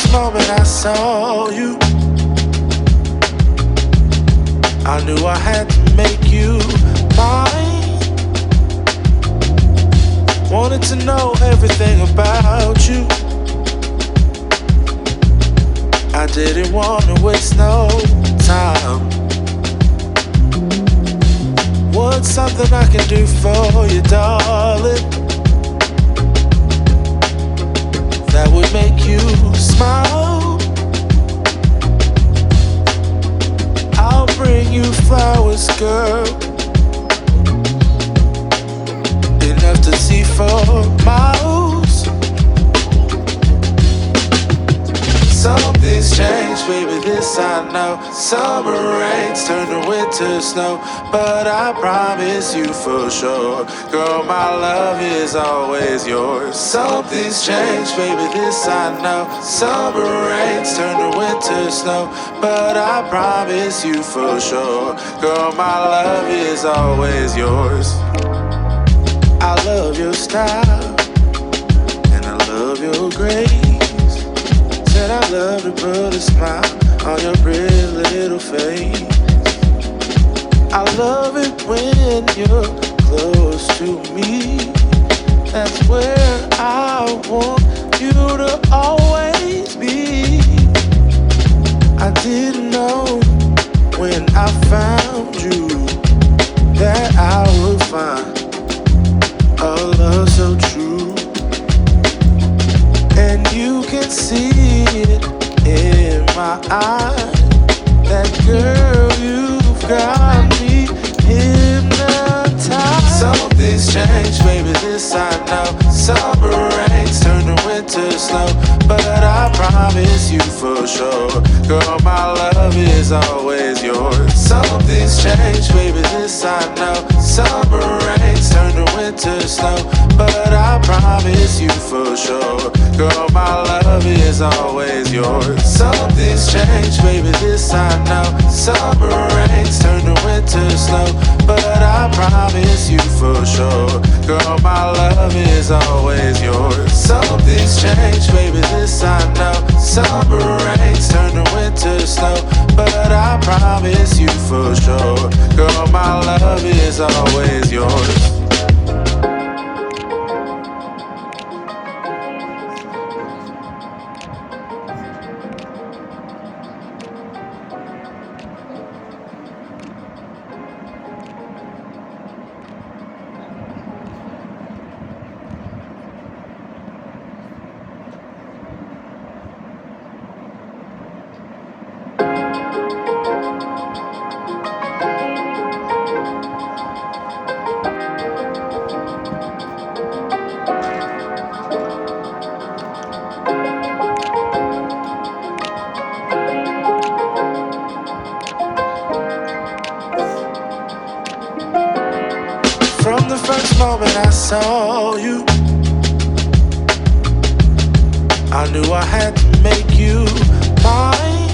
first moment I saw you, I knew I had to make you mine. Wanted to know everything about you. I didn't want to waste no time. What's something I can do for you, darling, that would make you smile? I'll bring you flowers, girl, enough to see for miles. Something's changed, baby, this I know. Summer rains turn to winter snow, but I promise you for sure, girl, my love is always yours. Something's changed, baby, this I know. Summer rains turn to winter snow, but I promise you for sure, girl, my love is always yours. I love your style, and I love your grace. Said I love to put a smile on your pretty little face. I love it when you're close to me. That's where I want you to always be. I didn't know when I found you that I would find a love so true. And you can see it in my eyes. That girl, you've got me hypnotized. Something's changed, baby, this I know. Summer rains turn to winter snow, but I promise you for sure, girl, my love is always yours. Something's changed, baby, this I know. Summer rains turn to winter snow, but I promise you for sure, girl, my love is always yours. Something's changed, baby, this I know. Summer rains turn to winter snow, but I promise you for sure, girl, my love is always yours. Something's changed, baby, this I know. Summer rains turn to winter snow, but I promise you for sure, girl, my love is always yours. From the first moment I saw you, I knew I had to make you mine.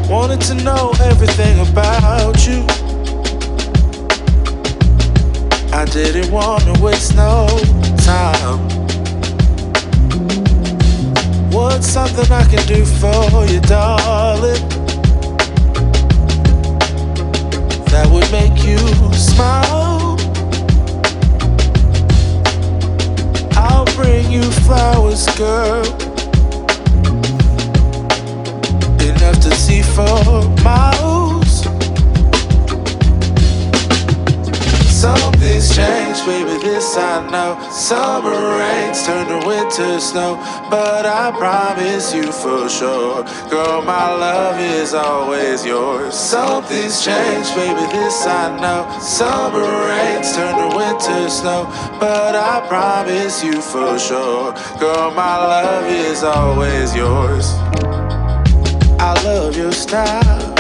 Wanted to know everything about you. I didn't want to waste no time. What's something I can do for you, darling, that would make you smile? I'll bring you flowers, girl, enough to see for miles. Something's changed, baby, this I know. Summer rains turn to winter snow, but I promise you for sure, girl, my love is always yours. Something's changed, baby, this I know. Summer rains turn to winter snow, but I promise you for sure, girl, my love is always yours. I love your style,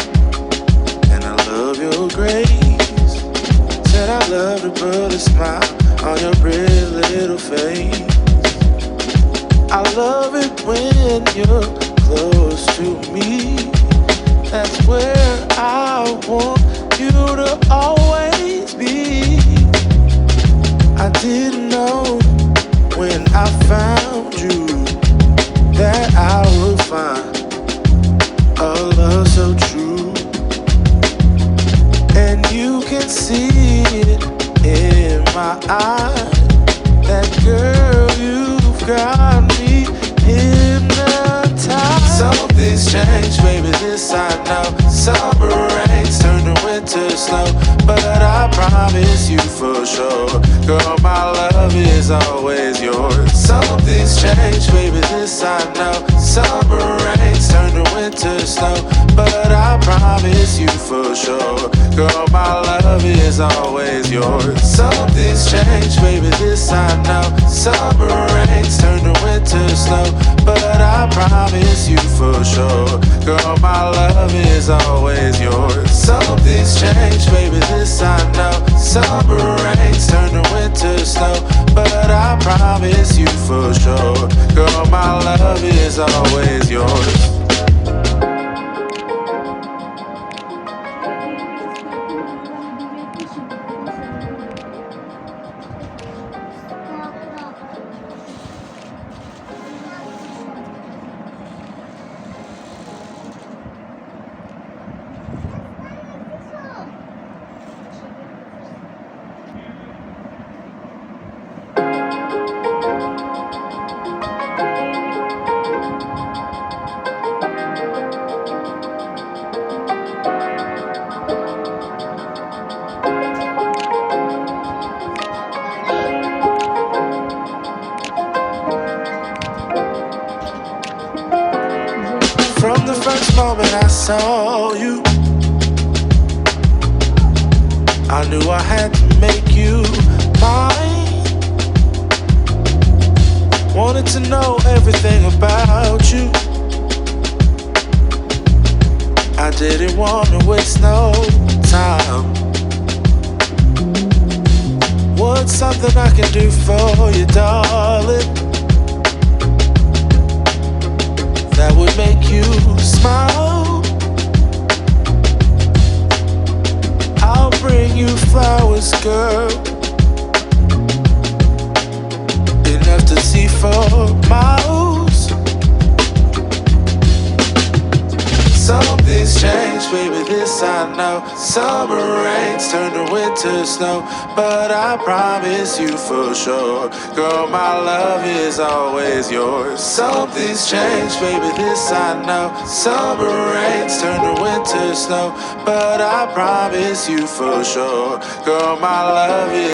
and I love your grace. Said I love to put a smile on your pretty little face. I love it when you're close to me. That's where I want you to always be. I didn't know when I found you see it in my eyes. That girl, you've got me hypnotized. Some things change, baby, this I know. Summer rains turn to winter snow, but I promise you for sure, girl, my love is always yours. Some things change, baby, this I know. Summer rains turn to winter snow, but I promise you for sure, girl, my love is always yours. Some things change, baby, this I know. Summer rains turn to winter snow, but I promise you for sure, girl, my love is always yours. Some things change, baby, this I know. Summer rains turn to winter snow, but I promise you for sure, girl, my love is always yours. From the first moment I saw you, I knew I had to make you mine. Wanted to know everything about you. I didn't want to waste no time. What's something I can do for you, darling, that would make you smile? I'll bring you flowers, girl, enough to see for miles. Some things change, baby, this I know. Summer rains turn to winter snow, but I promise you for sure, girl, my love is always yours. Some things change, baby, this I know. Summer rains turn to winter snow, but I promise you for sure, girl, my love is